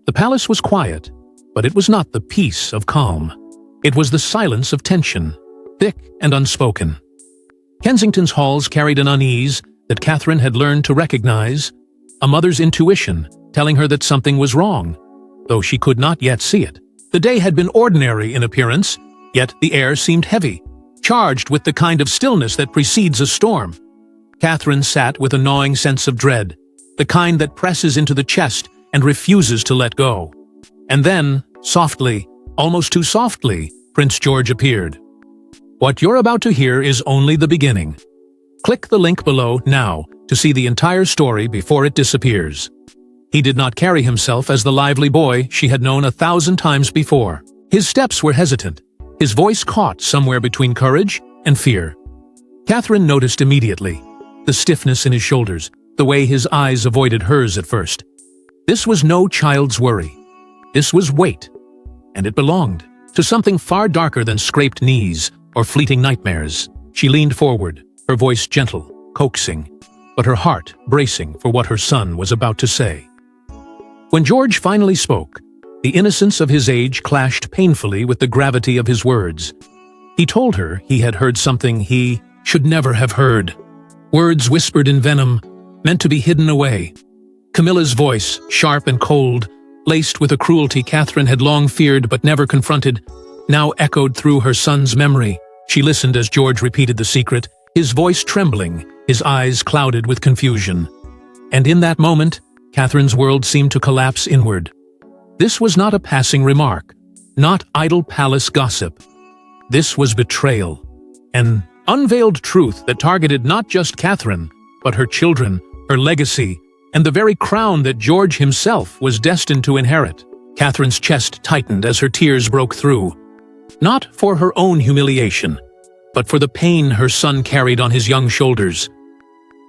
The palace was quiet, but it was not the peace of calm. It was the silence of tension, thick and unspoken. Kensington's halls carried an unease that Catherine had learned to recognize, a mother's intuition telling her that something was wrong, though she could not yet see it. The day had been ordinary in appearance, yet the air seemed heavy, charged with the kind of stillness that precedes a storm. Catherine sat with a gnawing sense of dread, the kind that presses into the chest and refuses to let go. And then, softly, almost too softly, Prince George appeared. What you're about to hear is only the beginning. Click the link below now to see the entire story before it disappears. He did not carry himself as the lively boy she had known 1,000 times before. His steps were hesitant, his voice caught somewhere between courage and fear. Catherine noticed immediately the stiffness in his shoulders, the way his eyes avoided hers at first. This was no child's worry. This was weight, and it belonged to something far darker than scraped knees or fleeting nightmares. She leaned forward, her voice gentle, coaxing, but her heart bracing for what her son was about to say. When George finally spoke, the innocence of his age clashed painfully with the gravity of his words. He told her he had heard something he should never have heard. Words whispered in venom, meant to be hidden away. Camilla's voice, sharp and cold, laced with a cruelty Catherine had long feared but never confronted, now echoed through her son's memory. She listened as George repeated the secret, his voice trembling, his eyes clouded with confusion. And in that moment, Catherine's world seemed to collapse inward. This was not a passing remark, not idle palace gossip. This was betrayal, an unveiled truth that targeted not just Catherine, but her children, her legacy, and the very crown that George himself was destined to inherit. Catherine's chest tightened as her tears broke through, not for her own humiliation, but for the pain her son carried on his young shoulders.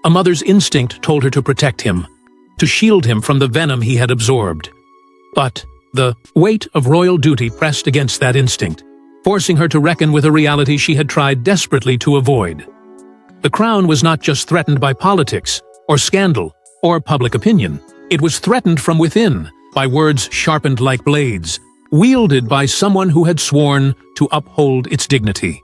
A mother's instinct told her to protect him, to shield him from the venom he had absorbed. But the weight of royal duty pressed against that instinct, forcing her to reckon with a reality she had tried desperately to avoid. The crown was not just threatened by politics, or scandal, or public opinion. It was threatened from within, by words sharpened like blades, wielded by someone who had sworn to uphold its dignity.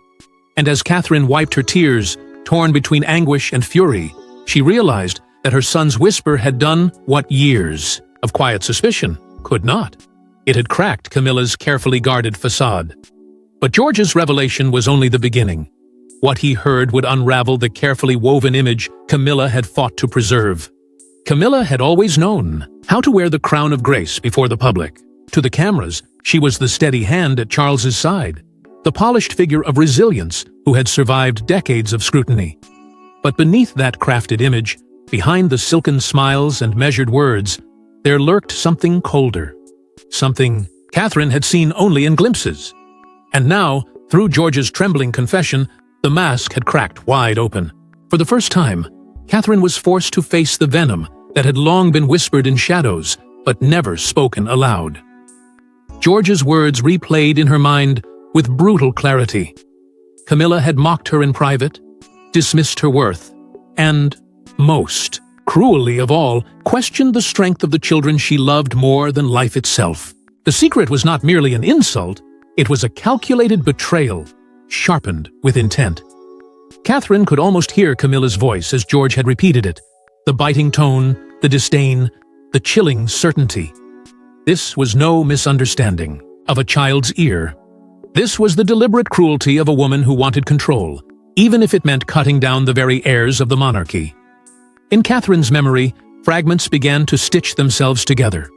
And as Catherine wiped her tears, torn between anguish and fury, she realized that her son's whisper had done what years of quiet suspicion could not. It had cracked Camilla's carefully guarded facade. But George's revelation was only the beginning. What he heard would unravel the carefully woven image Camilla had fought to preserve. Camilla had always known how to wear the crown of grace before the public. To the cameras, she was the steady hand at Charles's side, the polished figure of resilience who had survived decades of scrutiny. But beneath that crafted image, behind the silken smiles and measured words, there lurked something colder, something Catherine had seen only in glimpses. And now, through George's trembling confession, the mask had cracked wide open. For the first time, Catherine was forced to face the venom that had long been whispered in shadows, but never spoken aloud. George's words replayed in her mind with brutal clarity. Camilla had mocked her in private, dismissed her worth, and, most cruelly of all, questioned the strength of the children she loved more than life itself. The secret was not merely an insult, it was a calculated betrayal, sharpened with intent. Catherine could almost hear Camilla's voice as George had repeated it, the biting tone, the disdain, the chilling certainty. This was no misunderstanding of a child's ear. This was the deliberate cruelty of a woman who wanted control, even if it meant cutting down the very heirs of the monarchy. In Catherine's memory, fragments began to stitch themselves together.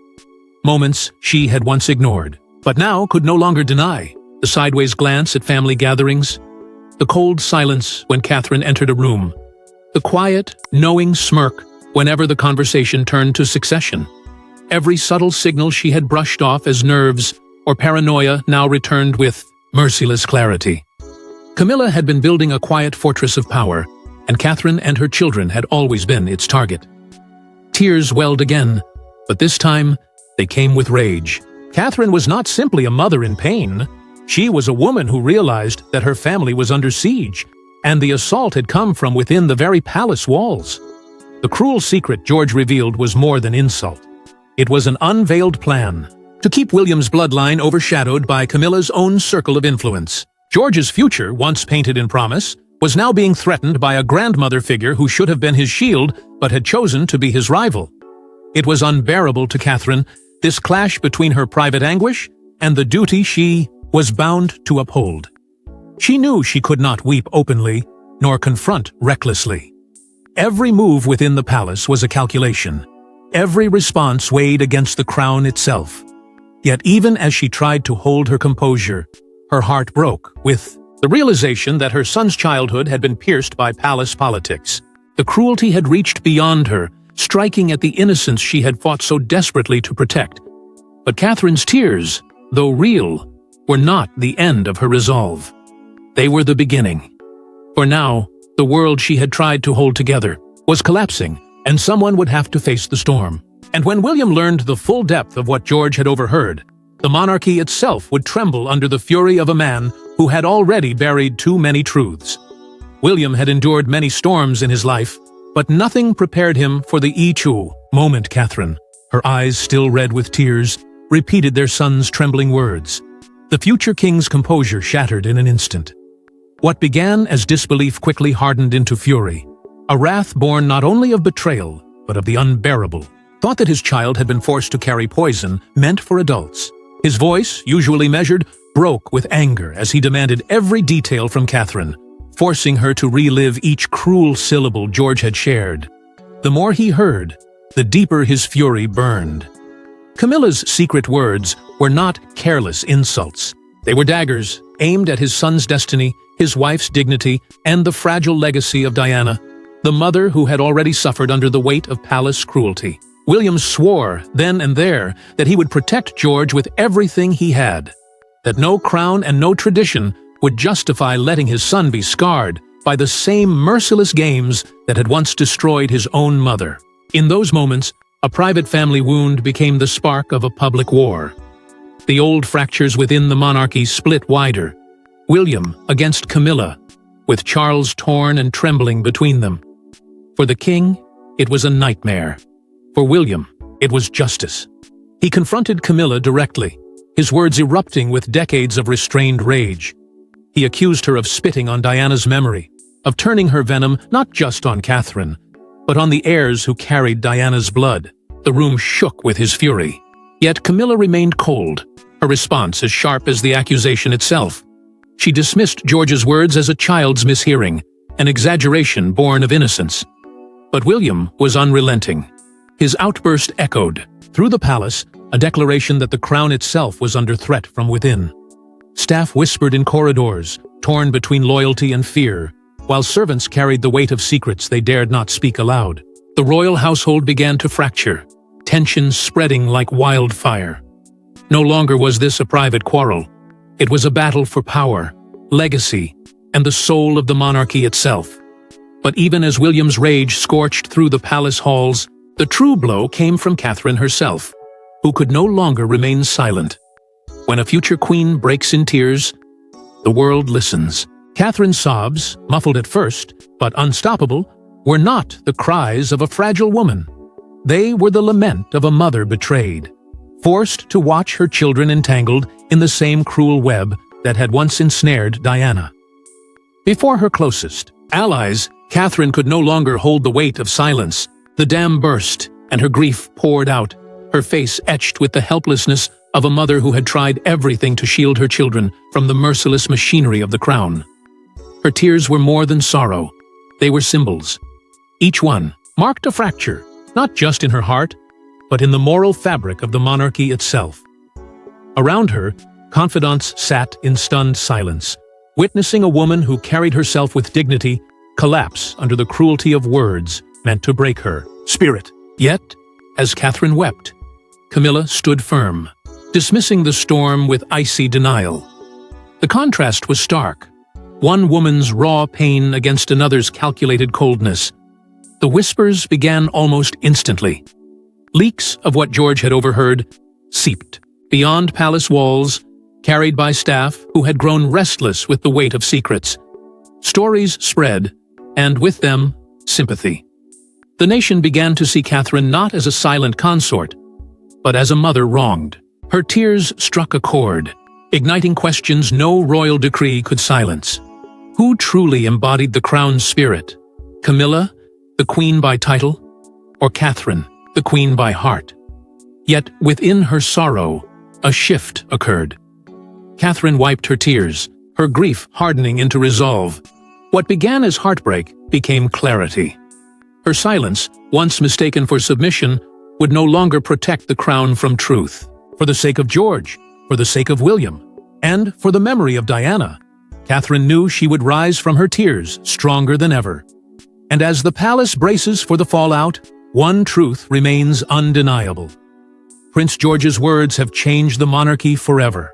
Moments she had once ignored, but now could no longer deny. The sideways glance at family gatherings, the cold silence when Catherine entered a room, the quiet, knowing smirk whenever the conversation turned to succession. Every subtle signal she had brushed off as nerves or paranoia now returned with merciless clarity. Camilla had been building a quiet fortress of power, and Catherine and her children had always been its target. Tears welled again, but this time they came with rage. Catherine was not simply a mother in pain. She was a woman who realized that her family was under siege, and the assault had come from within the very palace walls. The cruel secret George revealed was more than insult. It was an unveiled plan to keep William's bloodline overshadowed by Camilla's own circle of influence. George's future, once painted in promise, was now being threatened by a grandmother figure who should have been his shield but had chosen to be his rival. It was unbearable to Catherine, this clash between her private anguish and the duty she was bound to uphold. She knew she could not weep openly, nor confront recklessly. Every move within the palace was a calculation. Every response weighed against the crown itself. Yet even as she tried to hold her composure, her heart broke with the realization that her son's childhood had been pierced by palace politics. The cruelty had reached beyond her, striking at the innocence she had fought so desperately to protect. But Catherine's tears, though real, were not the end of her resolve. They were the beginning. For now, the world she had tried to hold together was collapsing, and someone would have to face the storm. And when William learned the full depth of what George had overheard, the monarchy itself would tremble under the fury of a man who had already buried too many truths. William had endured many storms in his life, but nothing prepared him for the moment. Catherine, her eyes still red with tears, repeated their son's trembling words. The future king's composure shattered in an instant. What began as disbelief quickly hardened into fury, a wrath born not only of betrayal, but of the unbearable. Thought that his child had been forced to carry poison meant for adults. His voice, usually measured, broke with anger as he demanded every detail from Catherine, forcing her to relive each cruel syllable George had shared. The more he heard, the deeper his fury burned. Camilla's secret words were not careless insults. They were daggers aimed at his son's destiny, his wife's dignity, and the fragile legacy of Diana, the mother who had already suffered under the weight of palace cruelty. William swore, then and there, that he would protect George with everything he had, that no crown and no tradition would justify letting his son be scarred by the same merciless games that had once destroyed his own mother. In those moments, a private family wound became the spark of a public war. The old fractures within the monarchy split wider, William against Camilla, with Charles torn and trembling between them. For the king, it was a nightmare. For William, it was justice. He confronted Camilla directly, his words erupting with decades of restrained rage. He accused her of spitting on Diana's memory, of turning her venom not just on Catherine, but on the heirs who carried Diana's blood. The room shook with his fury. Yet Camilla remained cold, her response as sharp as the accusation itself. She dismissed George's words as a child's mishearing, an exaggeration born of innocence. But William was unrelenting. His outburst echoed, through the palace, a declaration that the crown itself was under threat from within. Staff whispered in corridors, torn between loyalty and fear, while servants carried the weight of secrets they dared not speak aloud. The royal household began to fracture, tensions spreading like wildfire. No longer was this a private quarrel. It was a battle for power, legacy, and the soul of the monarchy itself. But even as William's rage scorched through the palace halls, the true blow came from Catherine herself, who could no longer remain silent. When a future queen breaks in tears, the world listens. Catherine's sobs, muffled at first, but unstoppable, were not the cries of a fragile woman. They were the lament of a mother betrayed, forced to watch her children entangled in the same cruel web that had once ensnared Diana. Before her closest allies, Catherine could no longer hold the weight of silence. The dam burst, and her grief poured out, her face etched with the helplessness of a mother who had tried everything to shield her children from the merciless machinery of the crown. Her tears were more than sorrow. They were symbols. Each one marked a fracture, not just in her heart, but in the moral fabric of the monarchy itself. Around her, confidants sat in stunned silence, witnessing a woman who carried herself with dignity collapse under the cruelty of words meant to break her spirit. Yet, as Catherine wept, Camilla stood firm, dismissing the storm with icy denial. The contrast was stark. One woman's raw pain against another's calculated coldness. The whispers began almost instantly. Leaks of what George had overheard seeped beyond palace walls, carried by staff who had grown restless with the weight of secrets. Stories spread, and with them, sympathy. The nation began to see Catherine not as a silent consort, but as a mother wronged. Her tears struck a chord, igniting questions no royal decree could silence. Who truly embodied the crown's spirit? Camilla, the queen by title, or Catherine, the queen by heart? Yet within her sorrow, a shift occurred. Catherine wiped her tears, her grief hardening into resolve. What began as heartbreak became clarity. Her silence, once mistaken for submission, would no longer protect the crown from truth. For the sake of George, for the sake of William, and for the memory of Diana, Catherine knew she would rise from her tears stronger than ever. And as the palace braces for the fallout, one truth remains undeniable. Prince George's words have changed the monarchy forever.